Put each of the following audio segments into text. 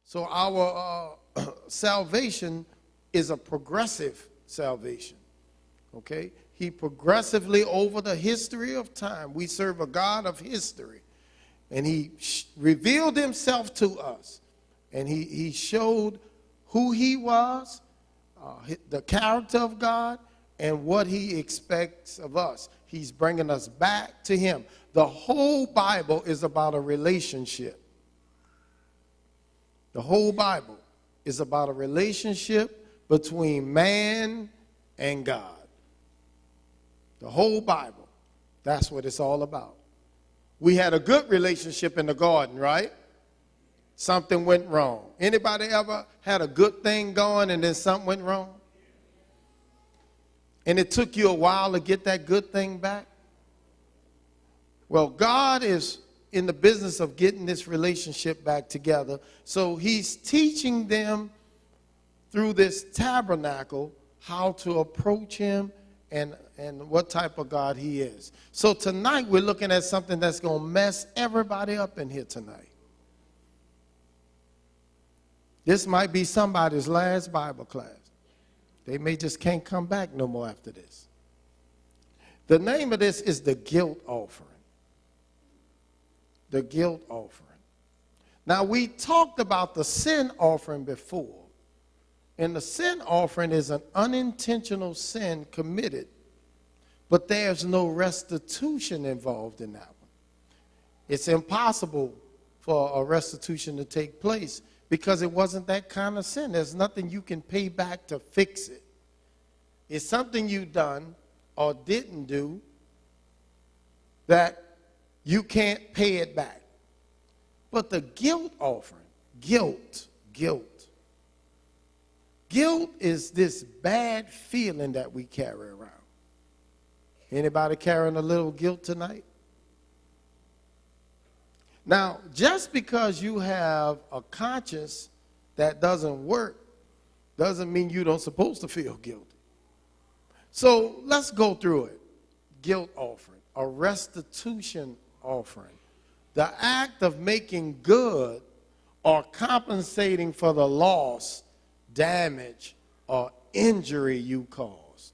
So our salvation is a progressive salvation. Okay? He progressively, over the history of time, we serve a God of history. And he revealed himself to us. And he showed who he was, the character of God, and what he expects of us. He's bringing us back to him. The whole Bible is about a relationship. The whole Bible is about a relationship between man and God. The whole Bible, that's what it's all about. We had a good relationship in the garden, right? Something went wrong. Anybody ever had a good thing going and then something went wrong? And it took you a while to get that good thing back? Well, God is in the business of getting this relationship back together. So he's teaching them through this tabernacle how to approach him and what type of God he is. So tonight we're looking at something that's going to mess everybody up in here tonight. This might be somebody's last Bible class. They may just can't come back no more after this. The name of this is the guilt offering. The guilt offering. Now, we talked about the sin offering before. And the sin offering is an unintentional sin committed, but there's no restitution involved in that one. It's impossible for a restitution to take place because it wasn't that kind of sin. There's nothing you can pay back to fix it. It's something you done or didn't do that you can't pay it back. But the guilt offering, guilt is this bad feeling that we carry around. Anybody carrying a little guilt tonight? Now, just because you have a conscience that doesn't work doesn't mean you don't supposed to feel guilty. So let's go through it. Guilt offering, a restitution offering, the act of making good or compensating for the loss, damage, or injury you caused.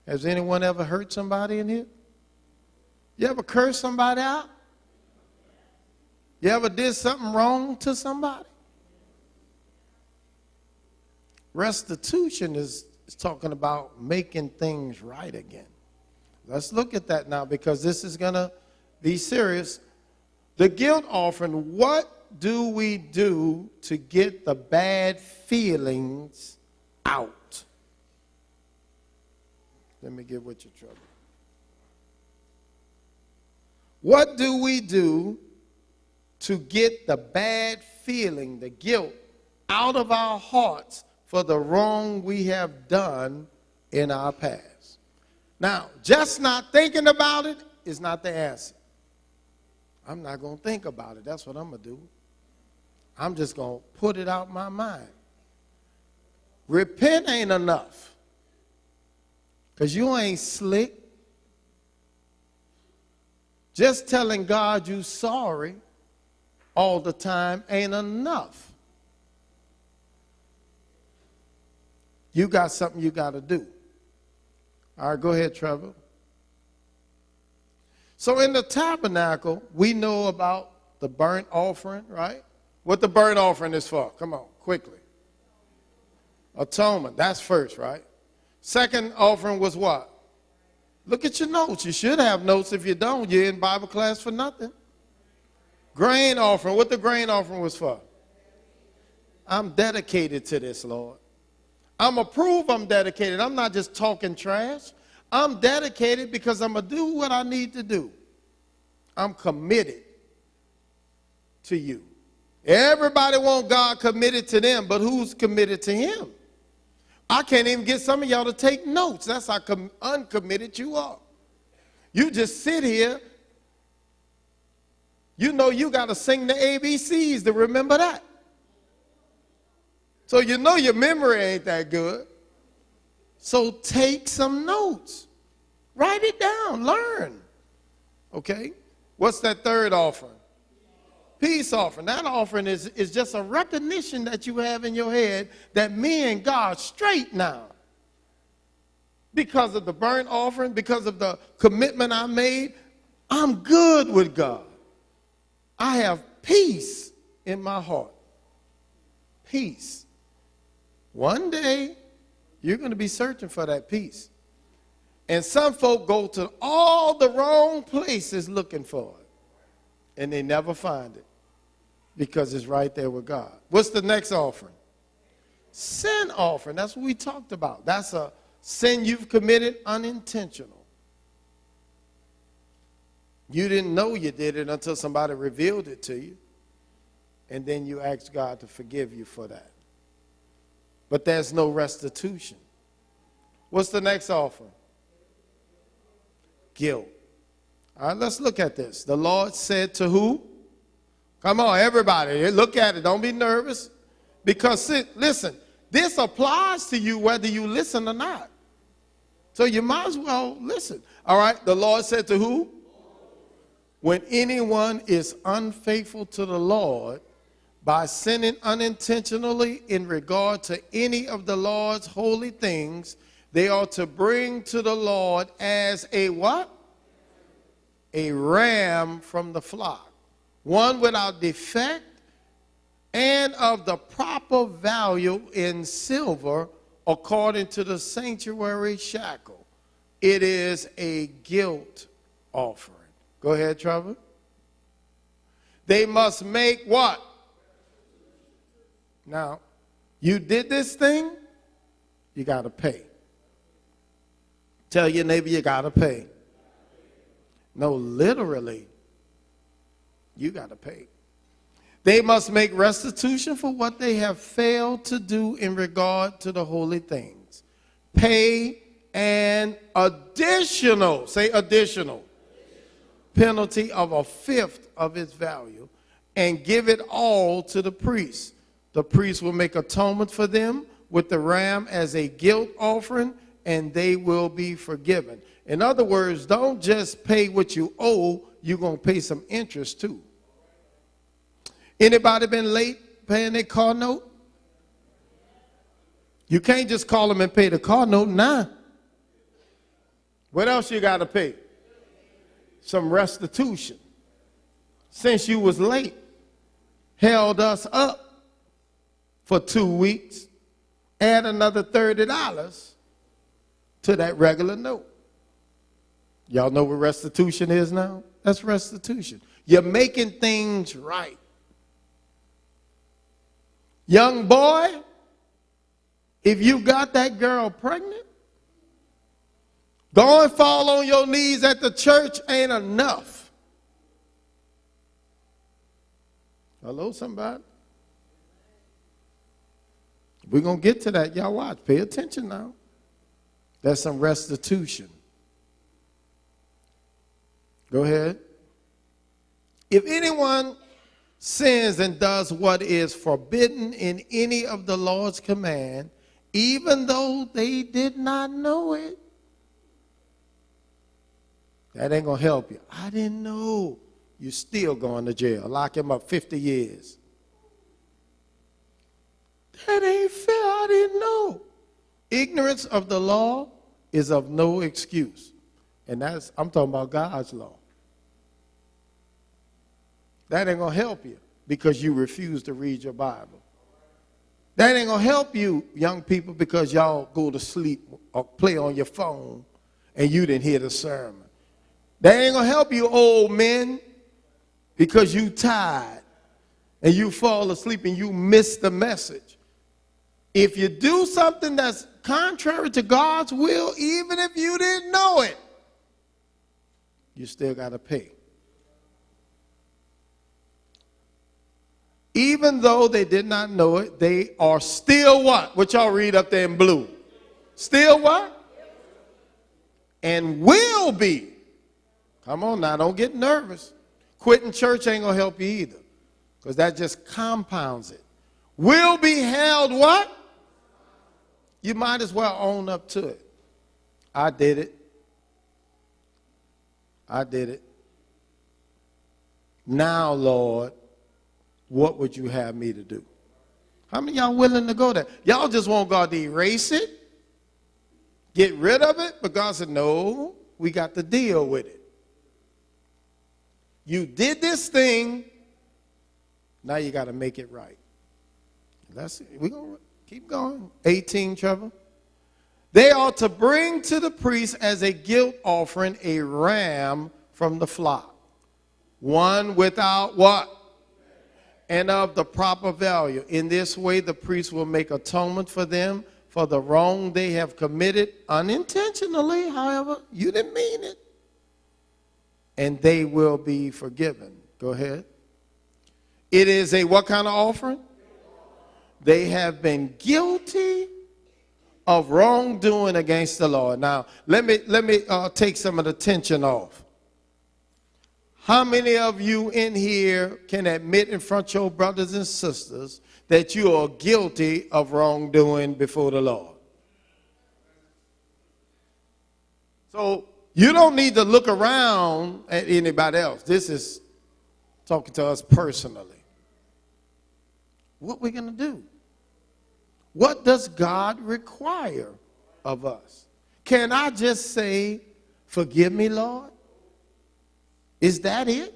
Has anyone ever hurt somebody in here? You ever cursed somebody out? You ever did something wrong to somebody? Restitution is talking about making things right again. Let's look at that now because this is going to be serious. The guilt offering, what do we do to get the bad feelings out? Let me get with your trouble. What do we do to get the bad feeling, the guilt, out of our hearts for the wrong we have done in our past? Now, just not thinking about it is not the answer. I'm not going to think about it. That's what I'm going to do. I'm just going to put it out my mind. Repent ain't enough. Because you ain't slick. Just telling God you sorry all the time ain't enough. You got something you got to do. All right, go ahead, Trevor. So in the tabernacle, we know about the burnt offering, right? What the burnt offering is for. Come on, quickly. Atonement, that's first, right? Second offering was what? Look at your notes. You should have notes. If you don't, you're in Bible class for nothing. Grain offering, what the grain offering was for? I'm dedicated to this, Lord. I'm going to prove I'm dedicated. I'm not just talking trash. I'm dedicated because I'm going to do what I need to do. I'm committed to you. Everybody want God committed to them, but who's committed to him? I can't even get some of y'all to take notes. That's how uncommitted you are. You just sit here. You know you got to sing the ABCs to remember that. So you know your memory ain't that good. So take some notes. Write it down. Learn. Okay? What's that third offering? Peace offering. That offering is just a recognition that you have in your head that me and God straight now. Because of the burnt offering, because of the commitment I made, I'm good with God. I have peace in my heart. Peace. One day, you're going to be searching for that peace. And some folk go to all the wrong places looking for it. And they never find it because it's right there with God. What's the next offering? Sin offering. That's what we talked about. That's a sin you've committed unintentional. You didn't know you did it until somebody revealed it to you. And then you ask God to forgive you for that. But there's no restitution. What's the next offering? Guilt. All right, let's look at this. The Lord said to who? Come on, everybody, look at it. Don't be nervous. Because, listen, this applies to you whether you listen or not. So you might as well listen. All right, the Lord said to who? When anyone is unfaithful to the Lord by sinning unintentionally in regard to any of the Lord's holy things, they are to bring to the Lord as a what? A ram from the flock, one without defect and of the proper value in silver according to the sanctuary shackle. It is a guilt offering. Go ahead, Trevor. They must make what? Now, you did this thing, you got to pay. Tell your neighbor you got to pay. No, literally, you got to pay. They must make restitution for what they have failed to do in regard to the holy things. Pay an additional, say additional, penalty of a fifth of its value and give it all to the priest. The priest will make atonement for them with the ram as a guilt offering, and they will be forgiven. In other words, don't just pay what you owe, you're going to pay some interest too. Anybody been late paying their car note? You can't just call them and pay the car note now. What else you got to pay? Some restitution. Since you was late, held us up for 2 weeks, add another $30 to that regular note. Y'all know what restitution is now? That's restitution. You're making things right. Young boy, if you got that girl pregnant, go and fall on your knees at the church ain't enough. Hello, somebody? We're going to get to that. Y'all watch. Pay attention now. There's some restitution. Go ahead. If anyone sins and does what is forbidden in any of the Lord's command, even though they did not know it, that ain't going to help you. I didn't know. You're still going to jail. Lock him up 50 years. That ain't fair. I didn't know. Ignorance of the law is of no excuse. And I'm talking about God's law. That ain't going to help you because you refuse to read your Bible. That ain't going to help you, young people, because y'all go to sleep or play on your phone and you didn't hear the sermon. That ain't going to help you, old men, because you tired and you fall asleep and you miss the message. If you do something that's contrary to God's will, even if you didn't know it, you still got to pay. Even though they did not know it, they are still what? What y'all read up there in blue? Still what? And will be. Come on now, don't get nervous. Quitting church ain't going to help you either, because that just compounds it. Will be held what? You might as well own up to it. I did it. I did it. Now, Lord, what would you have me to do? How many of y'all willing to go there? Y'all just want God to erase it, get rid of it, but God said, no, we got to deal with it. You did this thing, now you got to make it right. We're going to keep going. 18, Trevor. They ought to bring to the priest as a guilt offering a ram from the flock, one without what? And of the proper value. In this way, the priest will make atonement for them for the wrong they have committed unintentionally. However, you didn't mean it. And they will be forgiven. Go ahead. It is a what kind of offering? They have been guilty of wrongdoing against the Lord. Now, let me take some of the tension off. How many of you in here can admit in front of your brothers and sisters that you are guilty of wrongdoing before the Lord? So you don't need to look around at anybody else. This is talking to us personally. What are we going to do? What does God require of us? Can I just say, forgive me, Lord? Is that it?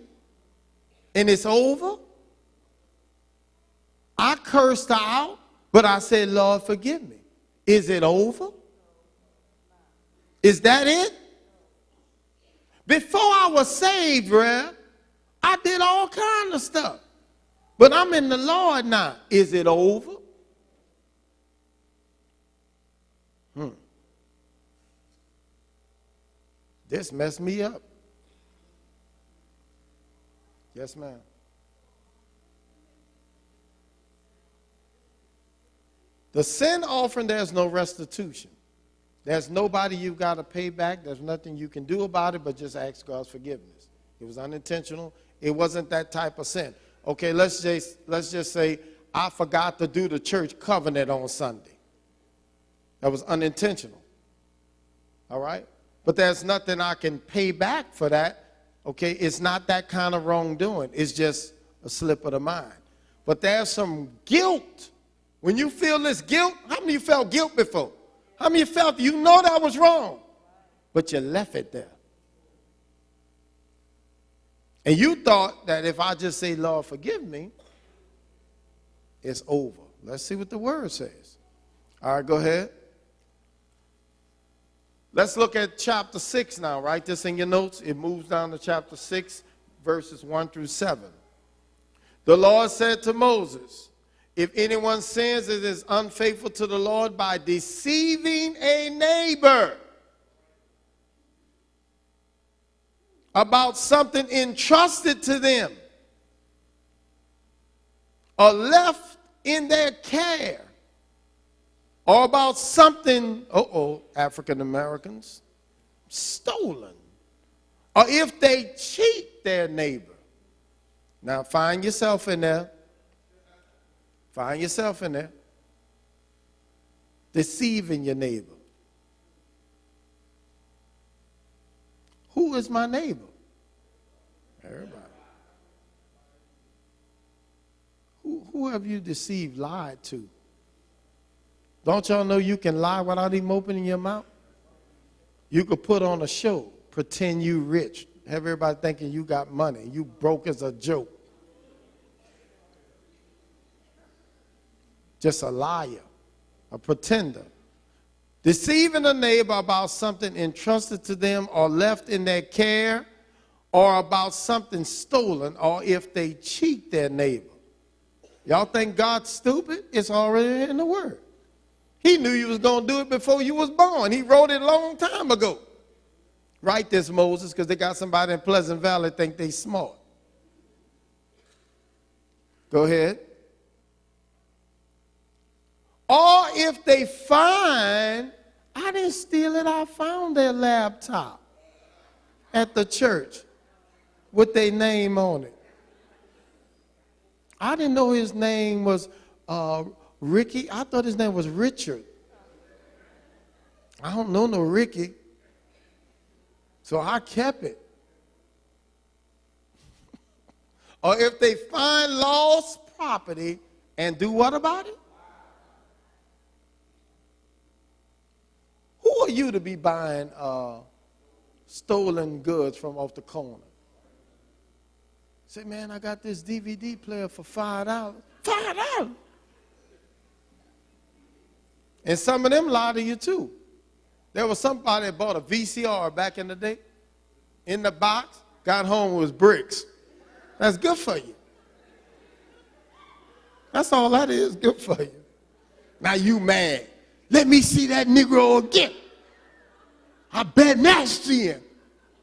And it's over? I cursed her out, but I said, Lord, forgive me. Is it over? Is that it? Before I was saved, Rev, I did all kinds of stuff. But I'm in the Lord now. Is it over? This messed me up. Yes, ma'am. The sin offering, there's no restitution. There's nobody you've got to pay back. There's nothing you can do about it but just ask God's forgiveness. It was unintentional. It wasn't that type of sin. Okay, let's just say I forgot to do the church covenant on Sunday. That was unintentional. All right? But there's nothing I can pay back for that. Okay, it's not that kind of wrongdoing. It's just a slip of the mind. But there's some guilt. When you feel this guilt, how many of you felt guilt before? How many of you felt you know that was wrong, but you left it there? And you thought that if I just say, Lord, forgive me, it's over. Let's see what the word says. All right, go ahead. Let's look at chapter 6 now. Write this in your notes. It moves down to chapter 6, verses 1 through 7. The Lord said to Moses, if anyone sins and is unfaithful to the Lord by deceiving a neighbor about something entrusted to them or left in their care, or about something, African Americans, stolen, or if they cheat their neighbor. Now find yourself in there. Find yourself in there. Deceiving your neighbor. Who is my neighbor? Everybody. Who have you deceived, lied to? Don't y'all know you can lie without even opening your mouth? You could put on a show, pretend you rich, have everybody thinking you got money. You broke as a joke. Just a liar, a pretender. Deceiving a neighbor about something entrusted to them or left in their care, or about something stolen, or if they cheat their neighbor. Y'all think God's stupid? It's already in the word. He knew you was going to do it before you was born. He wrote it a long time ago. Write this, Moses, because they got somebody in Pleasant Valley think they smart. Go ahead. Or if they find, I didn't steal it, I found their laptop at the church with their name on it. I didn't know his name was Ricky. I thought his name was Richard. I don't know no Ricky. So I kept it. Or if they find lost property and do what about it? Who are you to be buying stolen goods from off the corner? Say, man, I got this DVD player for $5. $5! And some of them lie to you too. There was somebody that bought a VCR back in the day, in the box, got home with bricks. That's good for you. That's all that is, good for you. Now you mad. Let me see that Negro again. I bet nasty him.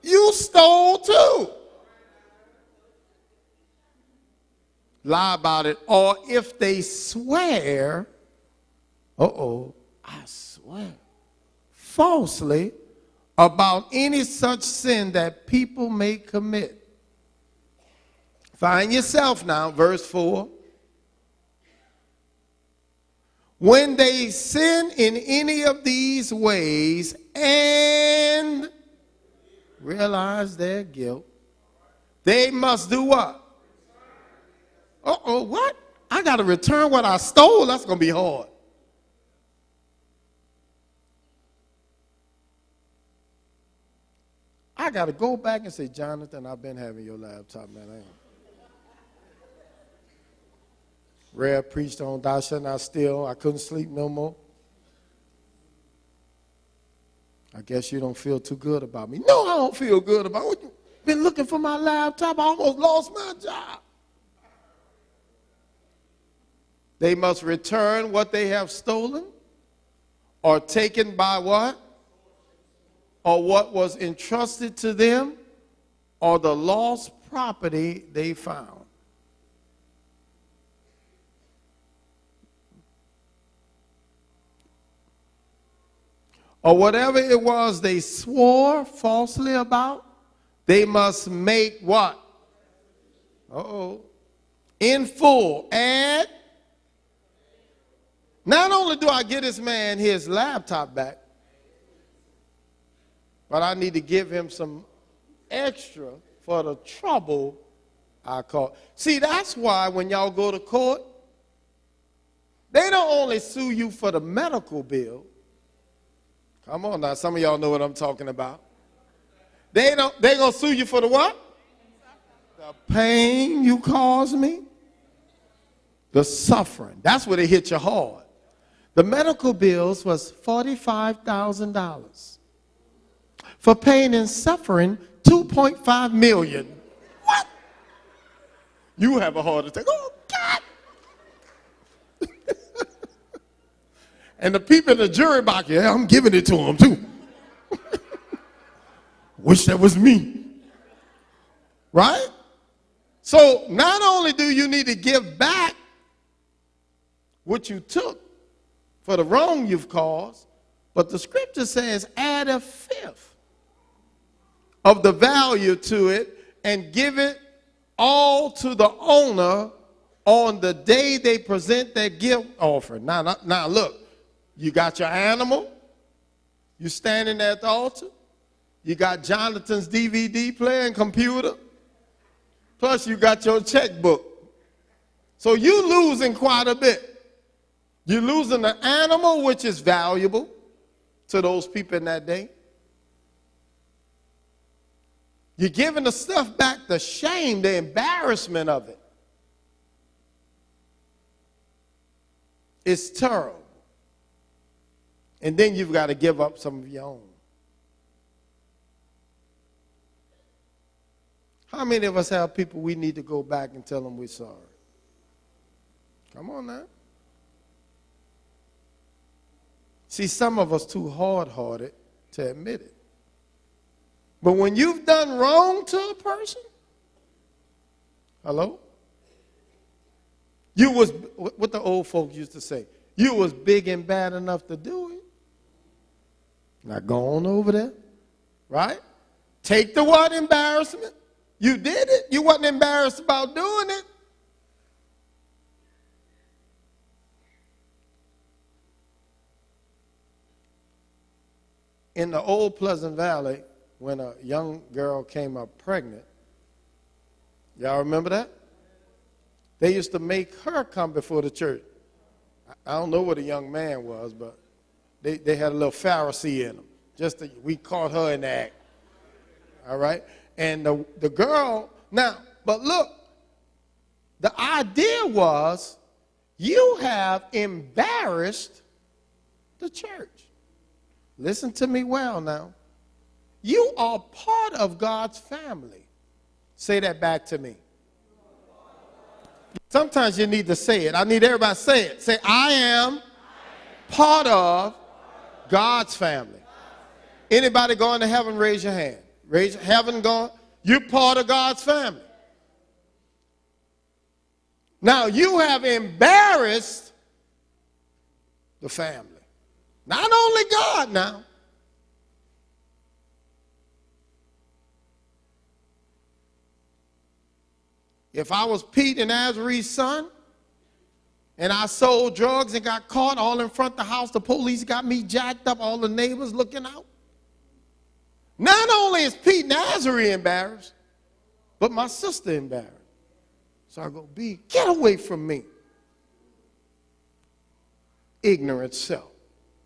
You stole too. Lie about it. Or if they swear, I swear, falsely about any such sin that people may commit. Find yourself now, verse 4. When they sin in any of these ways and realize their guilt, they must do what? What? I got to return what I stole? That's going to be hard. I got to go back and say, Jonathan, I've been having your laptop, man. Rev preached on thou shalt not steal. I couldn't sleep no more. I guess you don't feel too good about me. No, I don't feel good about it. Been looking for my laptop. I almost lost my job. They must return what they have stolen or taken by what? Or what was entrusted to them or the lost property they found. Or whatever it was they swore falsely about, they must make what? In full. And not only do I get this man his laptop back, but I need to give him some extra for the trouble I caused. See, that's why when y'all go to court, they don't only sue you for the medical bill. Come on now, some of y'all know what I'm talking about. They're going to sue you for the what? The pain you caused me. The suffering. That's where they hit you hard. The medical bills was $45,000. For pain and suffering, $2.5 million. What? You have a heart attack. Oh, God. And the people in the jury box, yeah, I'm giving it to them too. Wish that was me. Right? So not only do you need to give back what you took for the wrong you've caused, but the scripture says add a fifth of the value to it and give it all to the owner on the day they present their gift offering. Now look. You got your animal. You standing at the altar. You got Jonathan's DVD player and computer. Plus you got your checkbook. So you losing quite a bit. You're losing the animal, which is valuable to those people in that day. You're giving the stuff back, the shame, the embarrassment of it. It's terrible. And then you've got to give up some of your own. How many of us have people we need to go back and tell them we're sorry? Come on now. See, some of us too hard-hearted to admit it. But when you've done wrong to a person, hello? You was, what the old folks used to say, you was big and bad enough to do it. Now go on over there, right? Take the what embarrassment. You did it. You wasn't embarrassed about doing it. In the old Pleasant Valley, when a young girl came up pregnant, y'all remember that? They used to make her come before the church. I don't know what a young man was, but they had a little Pharisee in them. We caught her in the act. All right? And the girl, now, but look, the idea was you have embarrassed the church. Listen to me well now. You are part of God's family. Say that back to me. Sometimes you need to say it. I need everybody to say it. Say, I am part of God's family. Anybody going to heaven, raise your hand. Heaven going, you're part of God's family. Now, you have embarrassed the family. Not only God now. If I was Pete and Azaree's son, and I sold drugs and got caught all in front of the house, the police got me jacked up, all the neighbors looking out. Not only is Pete and Azaree embarrassed, but my sister embarrassed. So I go, B, get away from me. Ignorant self.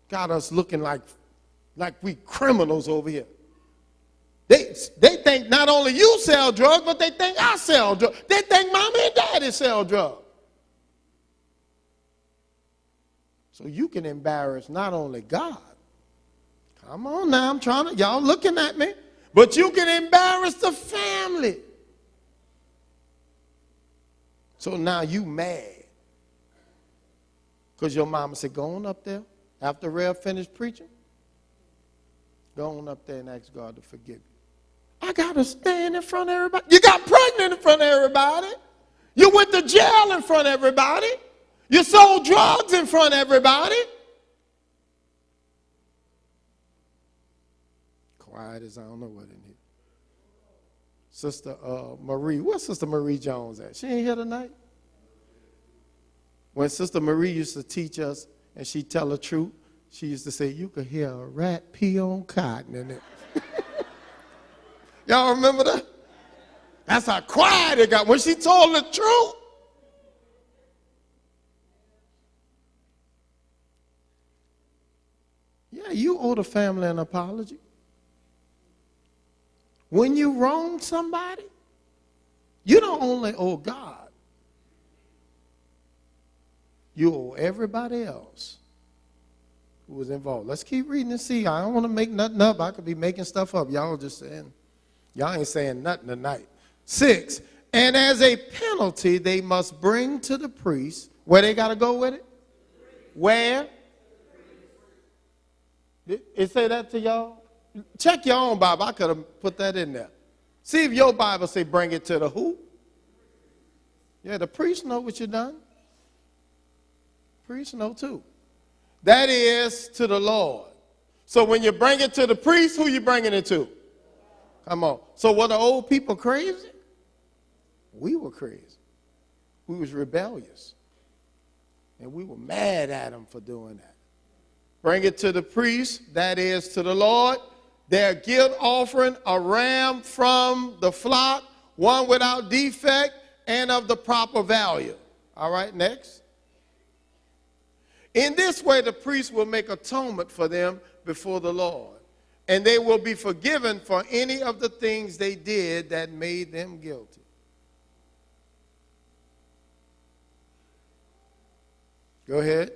Got us looking like we criminals over here. They think not only you sell drugs, but they think I sell drugs. They think mommy and daddy sell drugs. So you can embarrass not only God. Come on now, I'm trying to, y'all looking at me. But you can embarrass the family. So now you mad. Because your mama said, go on up there. After Rev finished preaching, go on up there and ask God to forgive you. I got to stand in front of everybody. You got pregnant in front of everybody. You went to jail in front of everybody. You sold drugs in front of everybody. Quiet as I don't know what in here. Sister Marie, where's Sister Marie Jones at? She ain't here tonight? When Sister Marie used to teach us and she'd tell the truth, she used to say, you could hear a rat pee on cotton in it. Y'all remember that? That's how quiet it got when she told the truth. Yeah, you owe the family an apology. When you wrong somebody, you don't only owe God. You owe everybody else who was involved. Let's keep reading and see. I don't want to make nothing up. I could be making stuff up. Y'all just saying, y'all ain't saying nothing tonight. 6, and as a penalty, they must bring to the priest. Where they got to go with it? Where? It say that to y'all? Check your own Bible. I could have put that in there. See if your Bible say bring it to the who? Yeah, the priest know what you done. Priests know too. That is to the Lord. So when you bring it to the priest, who you bringing it to? Come on. So were the old people crazy? We were crazy. We was rebellious. And we were mad at them for doing that. Bring it to the priest, that is to the Lord. Their guilt offering, a ram from the flock, one without defect and of the proper value. All right, next. In this way, the priest will make atonement for them before the Lord, and they will be forgiven for any of the things they did that made them guilty. Go ahead.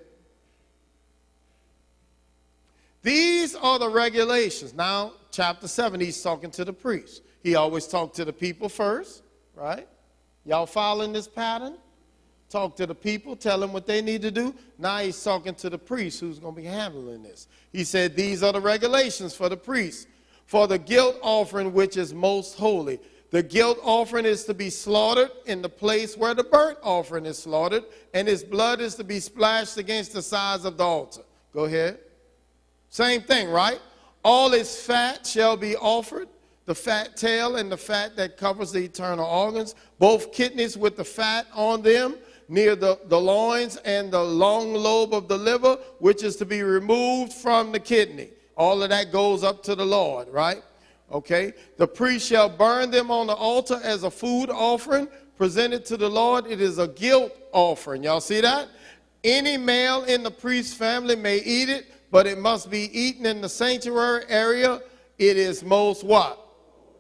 These are the regulations. Now, chapter 7, he's talking to the priest. He always talked to the people first, right? Y'all following this pattern? Talk to the people, tell them what they need to do. Now he's talking to the priest who's going to be handling this. He said, these are the regulations for the priest. For the guilt offering, which is most holy. The guilt offering is to be slaughtered in the place where the burnt offering is slaughtered, and his blood is to be splashed against the sides of the altar. Go ahead. Same thing, right? All its fat shall be offered, the fat tail and the fat that covers the eternal organs, both kidneys with the fat on them, near the loins, and the long lobe of the liver, which is to be removed from the kidney. All of that goes up to the Lord, right? Okay. The priest shall burn them on the altar as a food offering, presented to the Lord. It is a guilt offering. Y'all see that? Any male in the priest's family may eat it, but it must be eaten in the sanctuary area. It is most what?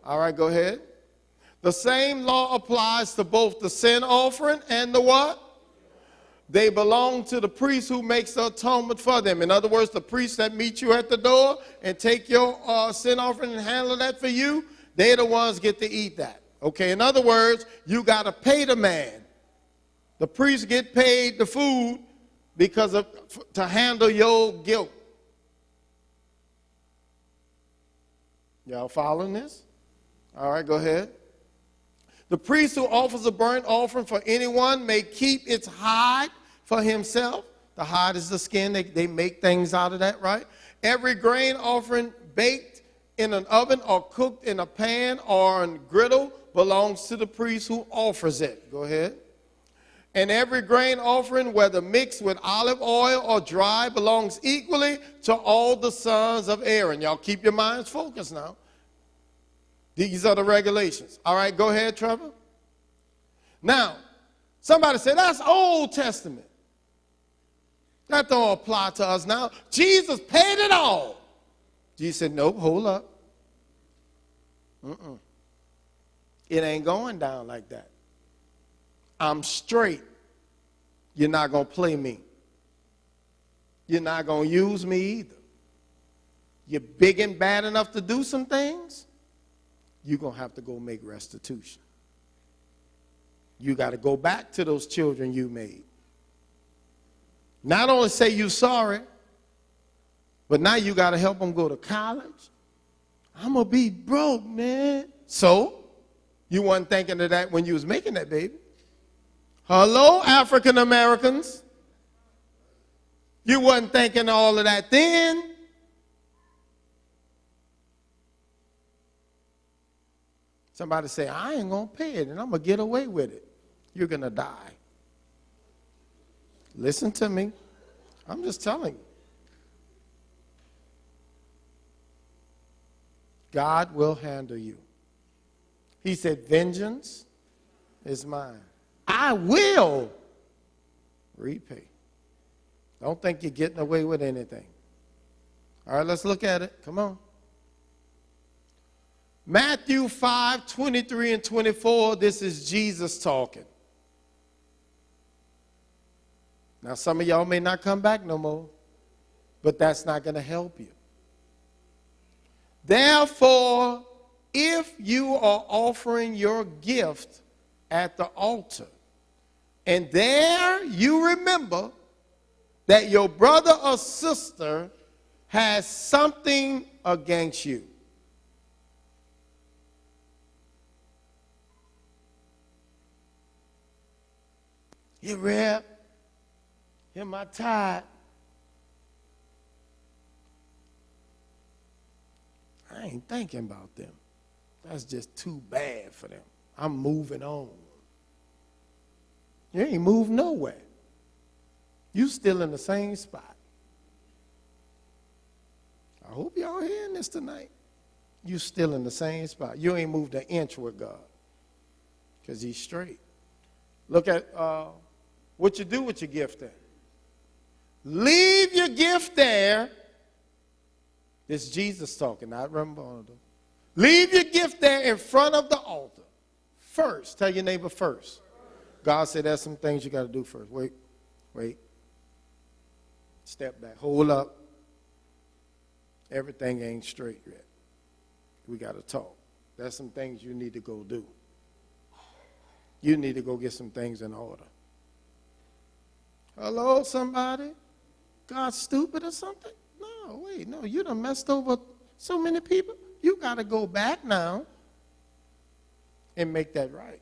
All right, go ahead. The same law applies to both the sin offering and the what? They belong to the priest who makes the atonement for them. In other words, the priest that meets you at the door and take your sin offering and handle that for you, they're the ones get to eat that. Okay, in other words, you got to pay the man. The priest get paid the food to handle your guilt. Y'all following this? All right, go ahead. The priest who offers a burnt offering for anyone may keep its hide for himself. The hide is the skin. They make things out of that, right? Every grain offering baked in an oven or cooked in a pan or on griddle belongs to the priest who offers it. Go ahead. And every grain offering, whether mixed with olive oil or dry, belongs equally to all the sons of Aaron. Y'all keep your minds focused now. These are the regulations. All right, go ahead, Trevor. Now, somebody said, that's Old Testament. That don't apply to us now. Jesus paid it all. Jesus said, nope, hold up. It ain't going down like that. I'm straight. You're not going to play me. You're not going to use me either. You're big and bad enough to do some things, you're going to have to go make restitution. You got to go back to those children you made. Not only say you're sorry, but now you got to help them go to college. I'm going to be broke, man. So, you wasn't thinking of that when you was making that baby. Hello, African Americans. You wasn't thinking all of that then. Somebody say, I ain't going to pay it and I'm going to get away with it. You're going to die. Listen to me. I'm just telling you. God will handle you. He said, vengeance is mine. I will repay. Don't think you're getting away with anything. All right, let's look at it. Come on. Matthew 5:23 and 24, this is Jesus talking. Now, some of y'all may not come back no more, but that's not going to help you. Therefore, if you are offering your gift at the altar, and there you remember that your brother or sister has something against you. Here, Reb, here my tithe. I ain't thinking about them. That's just too bad for them. I'm moving on. You ain't moved nowhere. You still in the same spot. I hope y'all hearing this tonight. You still in the same spot. You ain't moved an inch with God because he's straight. Look at what you do with your gift there. Leave your gift there. This is Jesus talking, not Rambondo. Leave your gift there in front of the altar. First, tell your neighbor first. God said there's some things you got to do first. Wait. Step back. Hold up. Everything ain't straight yet. We got to talk. There's some things you need to go do. You need to go get some things in order. Hello, somebody? God's stupid or something? No, you done messed over so many people. You got to go back now and make that right.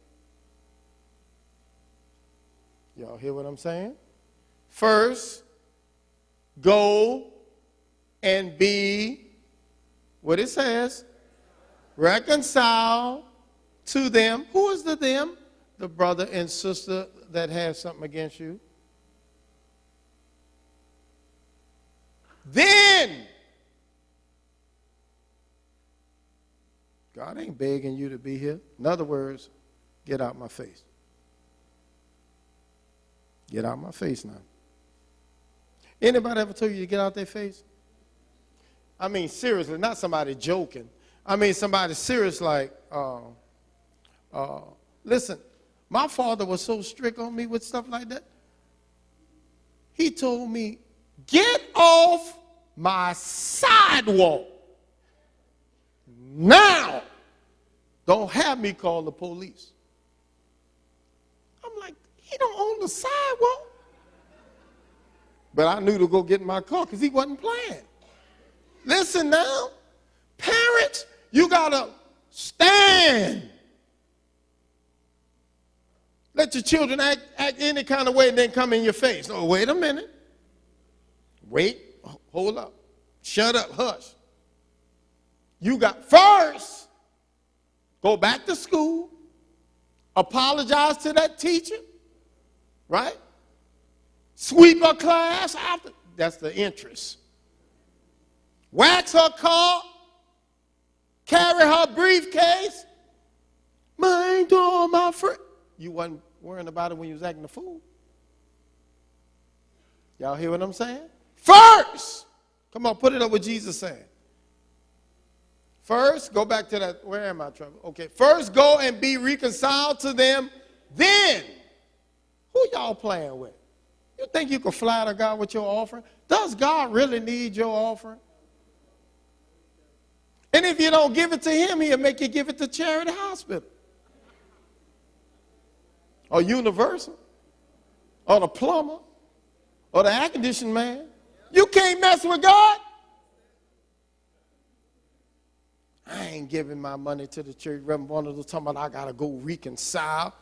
Y'all hear what I'm saying? First, go and be, what it says, reconcile to them. Who is the them? The brother and sister that have something against you. Then, God ain't begging you to be here. In other words, get out my face. Get out of my face now. Anybody ever told you to get out their face? I mean, seriously, not somebody joking. I mean, somebody serious like, listen, my father was so strict on me with stuff like that. He told me, get off my sidewalk. Now, don't have me call the police. I'm like, he don't own the sidewalk. But I knew to go get in my car because he wasn't playing. Listen now, parents, you got to stand. Let your children act any kind of way and then come in your face. Oh, wait a minute. Wait, hold up. Shut up, hush. You got first, go back to school, apologize to that teacher, right? Sweep her class after. That's the interest. Wax her car, carry her briefcase. Mind all my friend. You wasn't worrying about it when you was acting a fool. Y'all hear what I'm saying? First, come on, put it up what Jesus said. First, go back to that. Where am I, Trevor? Okay, first go and be reconciled to them. Then, who y'all playing with? You think you can flatter God with your offering? Does God really need your offering? And if you don't give it to him, he'll make you give it to Charity Hospital. Or Universal. Or the plumber. Or the air conditioning man. You can't mess with God. I ain't giving my money to the church. Reverend Barnard was talking about I got to go reconcile.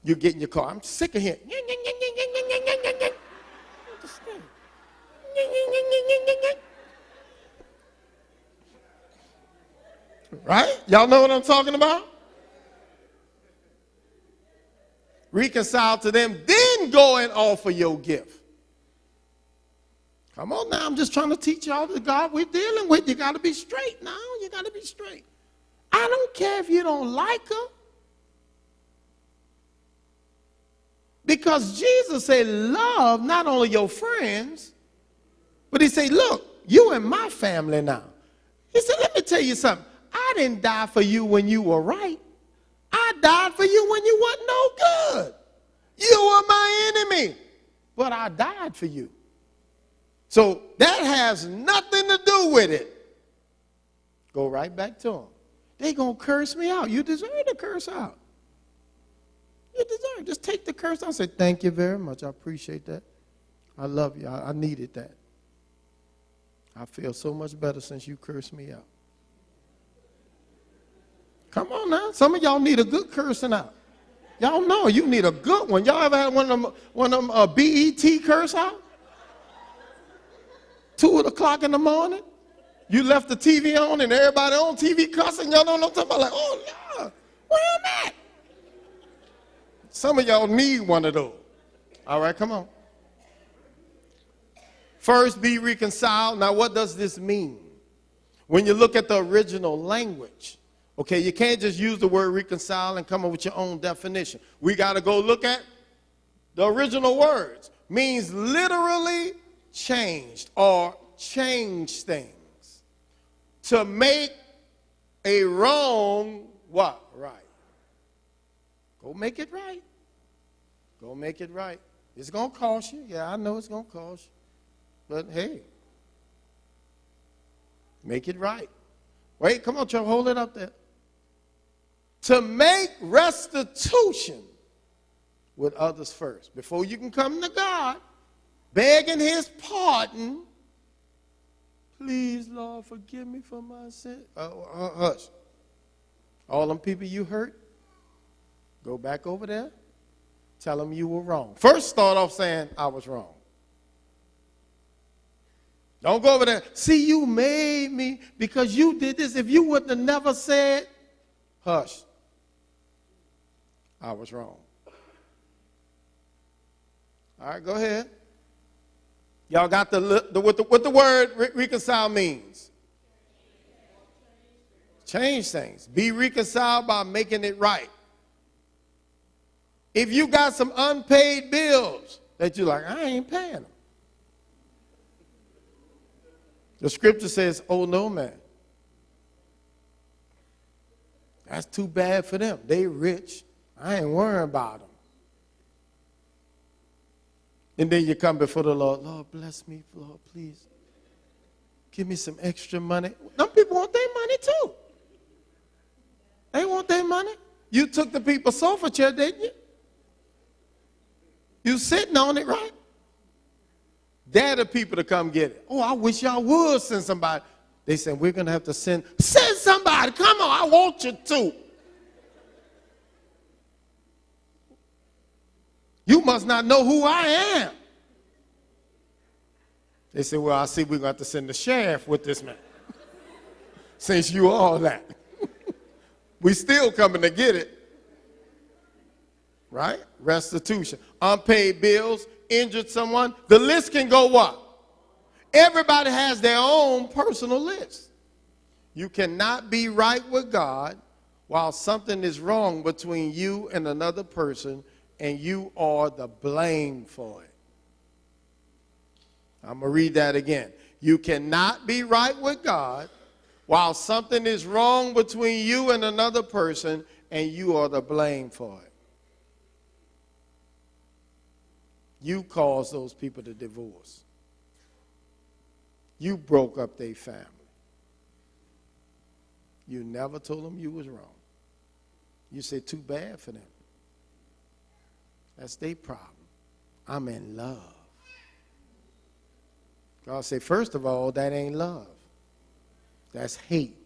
You get in your car. I'm sick of hearing. Right? Y'all know what I'm talking about? Reconcile to them, then go and offer your gift. Come on now, I'm just trying to teach y'all the God we're dealing with. You got to be straight now. You got to be straight. I don't care if you don't like her. Because Jesus said, love not only your friends, but he said, look, you in my family now. He said, let me tell you something. I didn't die for you when you were right. I died for you when you wasn't no good. You were my enemy, but I died for you. So that has nothing to do with it. Go right back to them. They're going to curse me out. You deserve to curse out. You deserve it. Just take the curse out and say, thank you very much. I appreciate that. I love you. I needed that. I feel so much better since you cursed me out. Come on now. Some of y'all need a good cursing out. Y'all know you need a good one. Y'all ever had one of them BET curse out? 2 o'clock in the morning? You left the TV on and everybody on TV cussing. Y'all know what I'm talking about? Like, oh, Lord, where am I? Some of y'all need one of those. All right, come on. First, be reconciled. Now, what does this mean? When you look at the original language, okay, you can't just use the word reconcile and come up with your own definition. We got to go look at the original words. Means literally changed or change things. To make a wrong, what? Right. Go make it right. Go make it right. It's going to cost you. Yeah, I know it's going to cost you. But hey, make it right. Wait, come on, Trevor, hold it up there. To make restitution with others first. Before you can come to God, begging his pardon. Please, Lord, forgive me for my sin. Hush. All them people you hurt, go back over there. Tell them you were wrong. First, start off saying, I was wrong. Don't go over there. See, you made me because you did this. If you wouldn't have never said, hush. I was wrong. All right, go ahead. Y'all got what the word reconcile means? Change things. Be reconciled by making it right. If you got some unpaid bills that you're like, I ain't paying them. The scripture says, oh no, man. That's too bad for them. They rich. I ain't worrying about them. And then you come before the Lord. Lord, bless me. Lord, please. Give me some extra money. Some people want their money too. They want their money. You took the people's sofa chair, didn't you? You sitting on it, right? They're the people to come get it. Oh, I wish y'all would send somebody. They said, we're going to have to send somebody. Come on, I want you to. You must not know who I am. They said, well, I see we're going to have to send the sheriff with this man. Since you all that. We still coming to get it. Right? Restitution. Unpaid bills, injured someone. The list can go what? Everybody has their own personal list. You cannot be right with God while something is wrong between you and another person and you are the blame for it. I'm going to read that again. You cannot be right with God while something is wrong between you and another person and you are the blame for it. You caused those people to divorce. You broke up their family. You never told them you was wrong. You said too bad for them. That's their problem. I'm in love. God said, first of all, that ain't love. That's hate.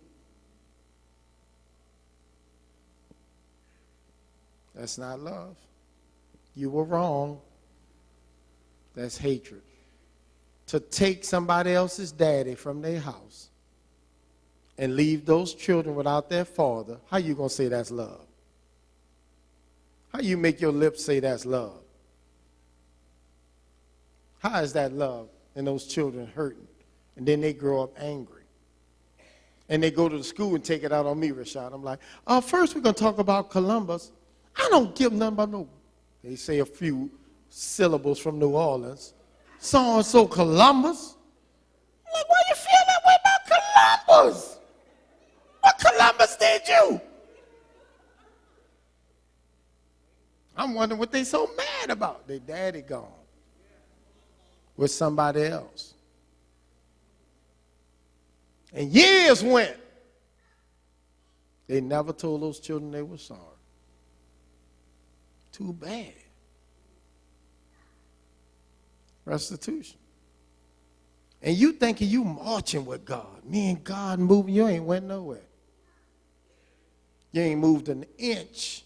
That's not love. You were wrong. That's hatred. To take somebody else's daddy from their house and leave those children without their father, how you going to say that's love? How you make your lips say that's love? How is that love? And those children hurting. And then they grow up angry. And they go to the school and take it out on me, Rashad. I'm like, first we're going to talk about Columbus. I don't give nothing about no. They say a few syllables from New Orleans. So-and-so Columbus. I'm like, why you feel that way about Columbus? What Columbus did you? I'm wondering what they so mad about. Their daddy gone with somebody else. And years went. They never told those children they were sorry. Too bad. Restitution. And you thinking you marching with God. Me and God moving, you ain't went nowhere. You ain't moved an inch.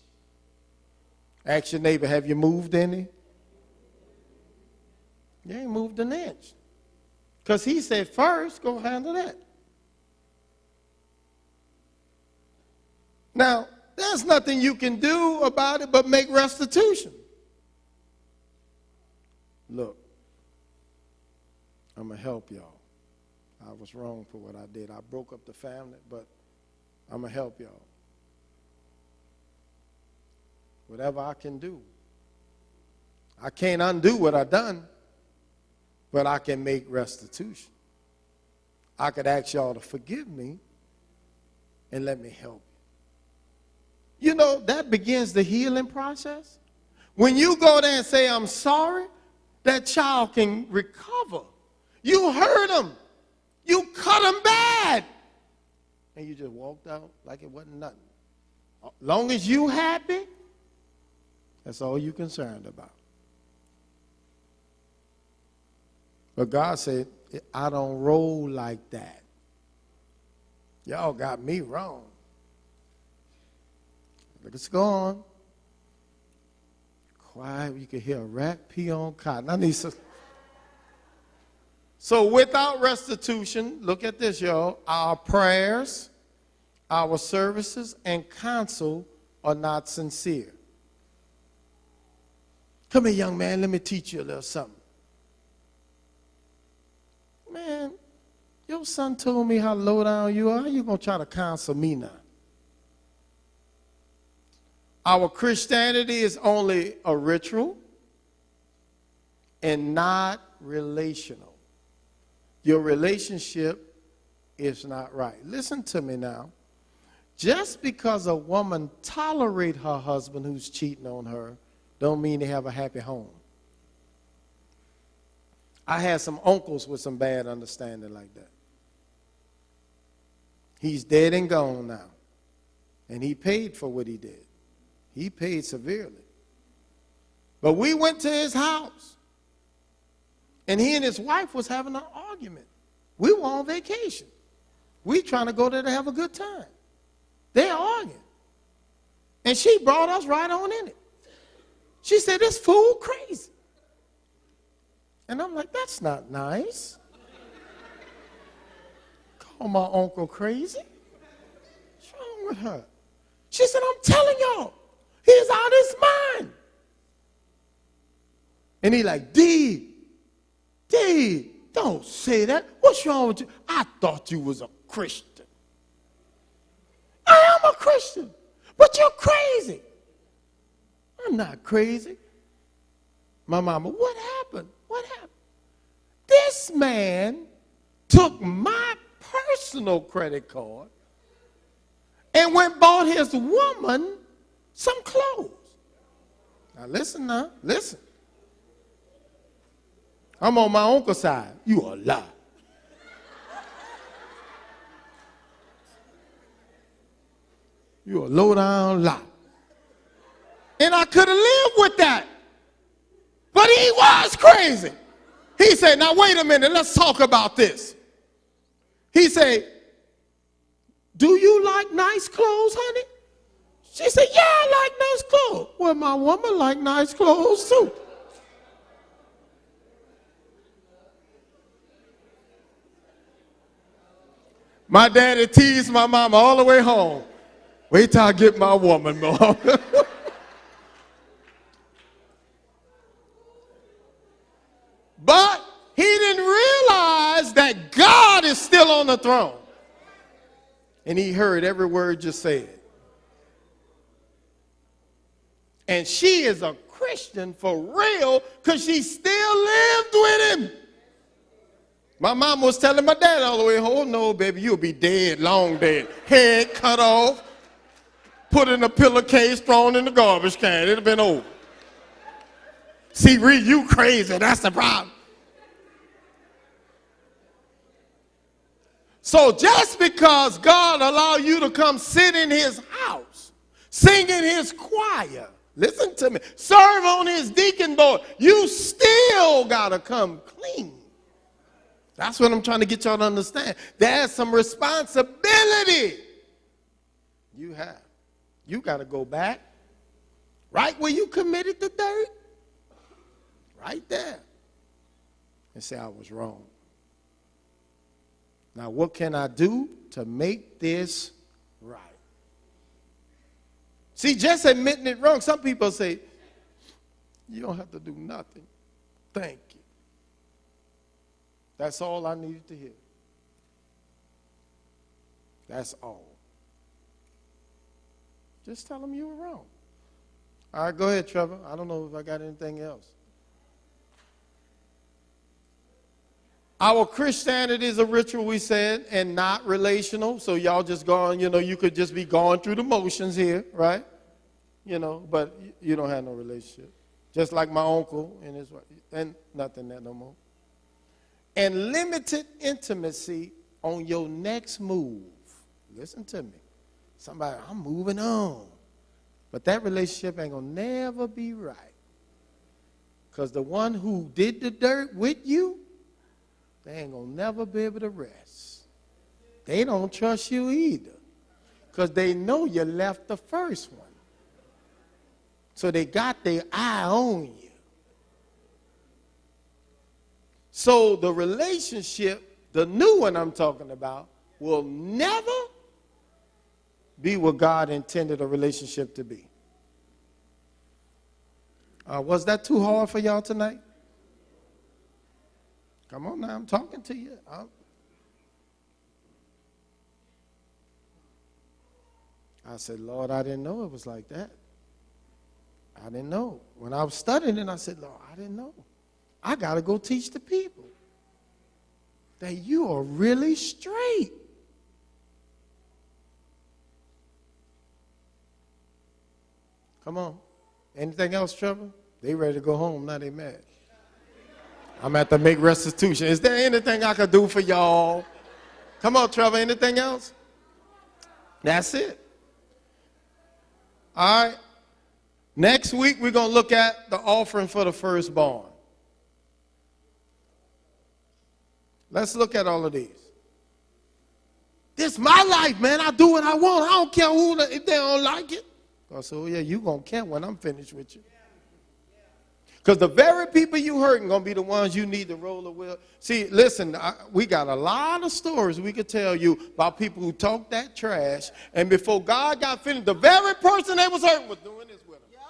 Ask your neighbor, have you moved any? You ain't moved an inch. Because he said first, go handle that. Now, there's nothing you can do about it but make restitution. Look, I'm going to help y'all. I was wrong for what I did. I broke up the family, but I'm going to help y'all. Whatever I can do. I can't undo what I done, but I can make restitution. I could ask y'all to forgive me and let me help you. You know, that begins the healing process. When you go there and say, I'm sorry, that child can recover. You hurt him. You cut him bad. And you just walked out like it wasn't nothing. Long as you happy, that's all you're concerned about. But God said, I don't roll like that. Y'all got me wrong. Let's go on. Quiet, you can hear a rat pee on cotton. I need some. So without restitution, look at this, y'all. Our prayers, our services, and counsel are not sincere. Come here, young man, let me teach you a little something. Man, your son told me how low down you are. How you going to try to counsel me now? Our Christianity is only a ritual and not relational. Your relationship is not right. Listen to me now. Just because a woman tolerates her husband who's cheating on her, don't mean they have a happy home. I had some uncles with some bad understanding like that. He's dead and gone now. And he paid for what he did. He paid severely. But we went to his house. And he and his wife was having an argument. We were on vacation. We trying to go there to have a good time. They're arguing. And she brought us right on in it. She said, this fool crazy. And I'm like, that's not nice. Call my uncle crazy? What's wrong with her? She said, I'm telling y'all, he's out his mind. And he like, D, don't say that. What's wrong with you? I thought you was a Christian. I am a Christian, but you're crazy. I'm not crazy. My mama, what happened? What happened? This man took my personal credit card and went bought his woman some clothes. Now listen. I'm on my uncle's side. You a lie. You a low down lie. And I could have lived with that. But he was crazy. He said, now wait a minute, let's talk about this. He said, do you like nice clothes, honey? She said, yeah, I like nice clothes. Well, my woman like nice clothes too. My daddy teased my mama all the way home. Wait till I get my woman, Mom. But he didn't realize that God is still on the throne. And he heard every word you said. And she is a Christian for real because she still lived with him. My mom was telling my dad all the way home, no, baby, you'll be dead, long dead. Head cut off, put in a pillowcase, thrown in the garbage can. It'd have been over. See, Reed, you crazy. That's the problem. So just because God allowed you to come sit in his house, sing in his choir, listen to me, serve on his deacon board, you still got to come clean. That's what I'm trying to get y'all to understand. There's some responsibility you have. You got to go back right where you committed the dirt, right there, and say, I was wrong. Now, what can I do to make this right? See, just admitting it wrong, some people say, you don't have to do nothing. Thank you. That's all I needed to hear. That's all. Just tell them you were wrong. All right, go ahead, Trevor. I don't know if I got anything else. Our Christianity is a ritual, we said, and not relational. So y'all just going, you could just be going through the motions here, right? But you don't have no relationship. Just like my uncle and his wife, and nothing there no more. And limited intimacy on your next move. Listen to me. Somebody, I'm moving on. But that relationship ain't going to never be right. Because the one who did the dirt with you, they ain't going to never be able to rest. They don't trust you either. Because they know you left the first one. So they got their eye on you. So the relationship, the new one I'm talking about, will never be what God intended a relationship to be. Was that too hard for y'all tonight? Come on now, I'm talking to you. I said, Lord, I didn't know it was like that. I didn't know. When I was studying it, I said, Lord, I didn't know. I got to go teach the people that you are really straight. Come on. Anything else, Trevor? They ready to go home. Now they mad. I'm at to make restitution. Is there anything I could do for y'all? Come on, Trevor. Anything else? That's it. All right. Next week, we're going to look at the offering for the firstborn. Let's look at all of these. This is my life, man. I do what I want. I don't care who, if they don't like it. I said, oh, yeah, you're going to care when I'm finished with you. Because the very people you hurting going to be the ones you need to roll the wheel. See, listen, we got a lot of stories we could tell you about people who talk that trash, and before God got finished, the very person they was hurting was doing this with them. Yep.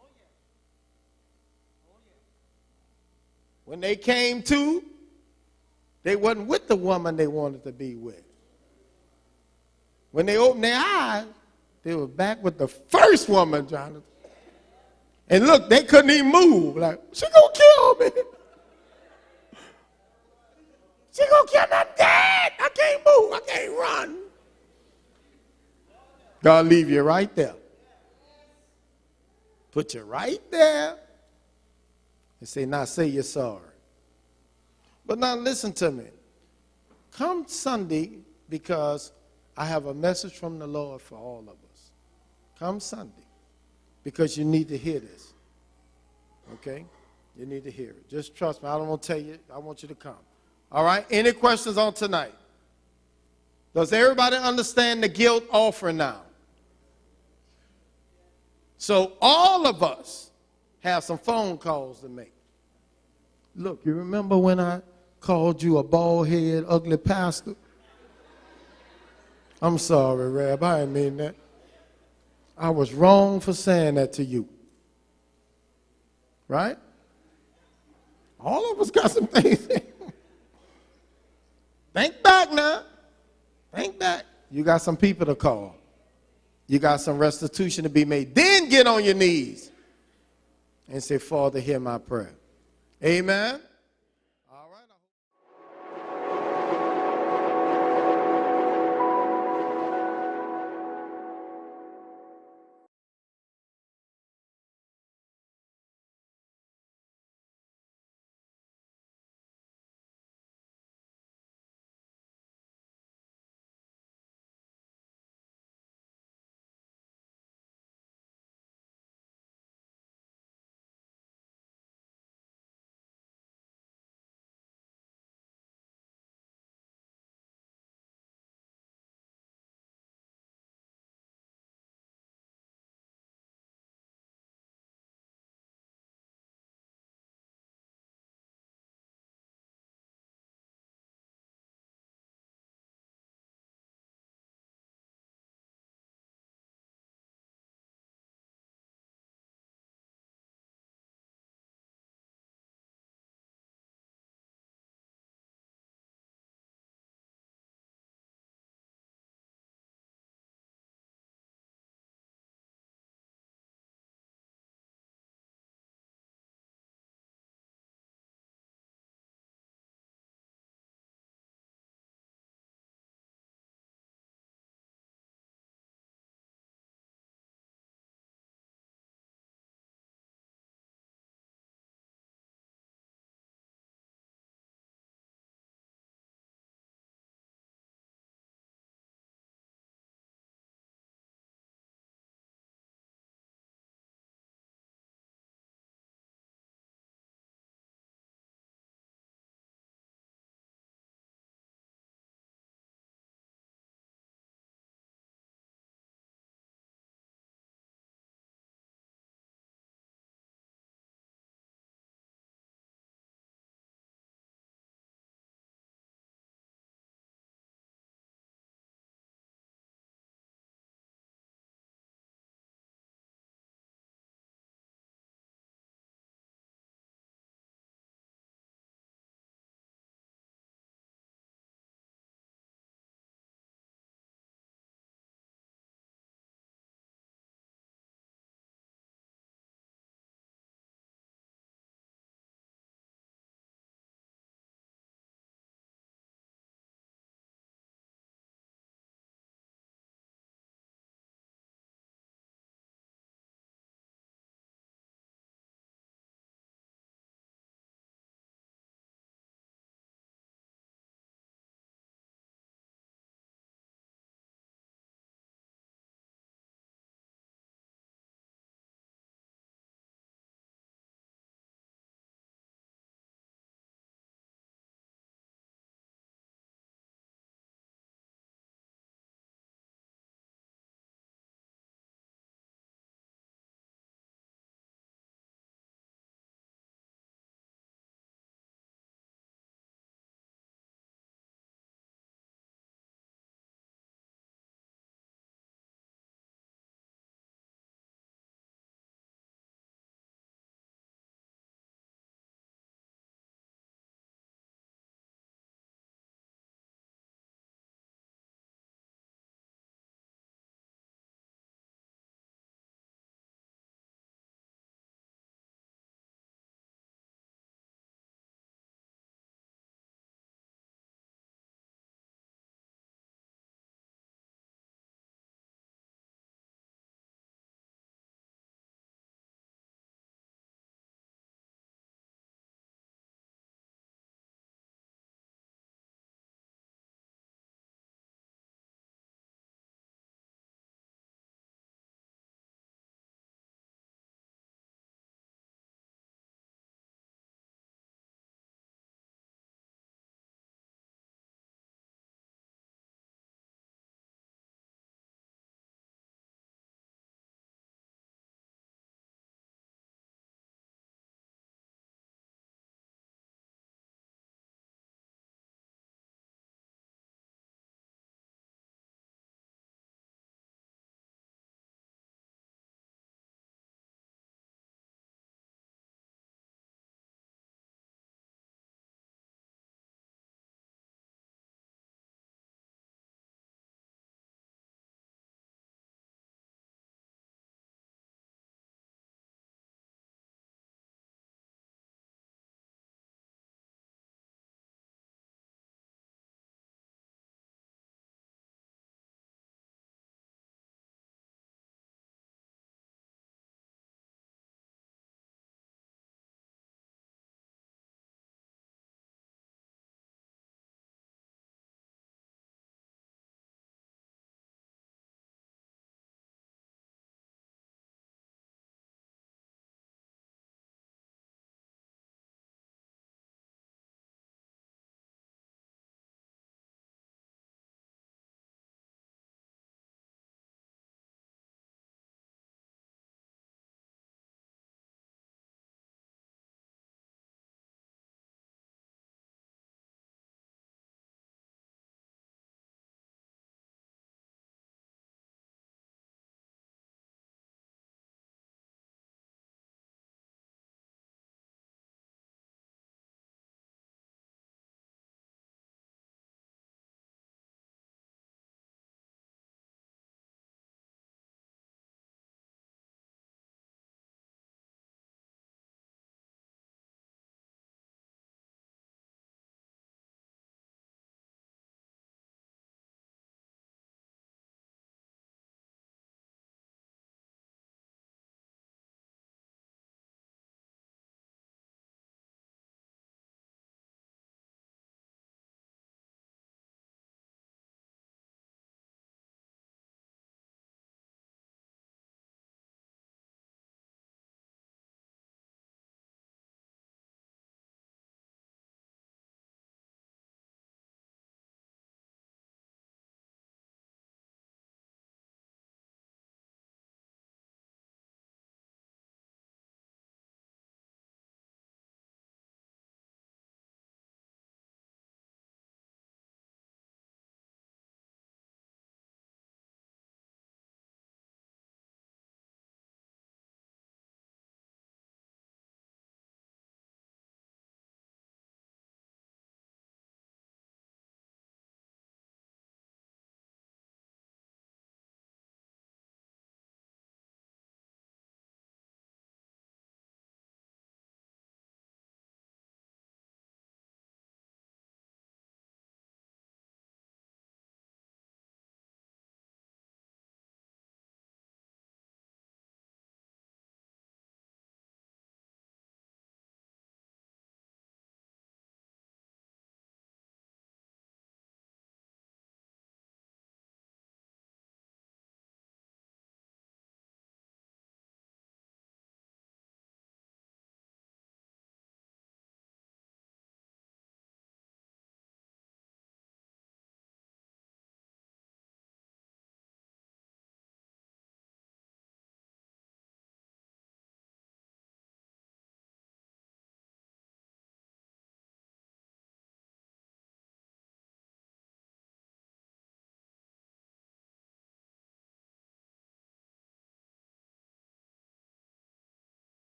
Oh, yeah. Oh, yeah. When they came to, they wasn't with the woman they wanted to be with. When they opened their eyes, they were back with the first woman, Jonathan. And look, they couldn't even move. Like, she gonna kill me. She gonna kill my dad. I can't move. I can't run. God leave you right there. Put you right there and say, now say you're sorry. But now listen to me. Come Sunday, because I have a message from the Lord for all of us. Come Sunday, because you need to hear this. Okay? You need to hear it. Just trust me. I don't want to tell you. I want you to come. All right? Any questions on tonight? Does everybody understand the guilt offering now? So all of us have some phone calls to make. Look, you remember when I called you a bald-head, ugly pastor? I'm sorry, Reb. I didn't mean that. I was wrong for saying that to you. Right? All of us got some things. Think back now. Think back. You got some people to call. You got some restitution to be made. Then get on your knees and say, Father, hear my prayer. Amen.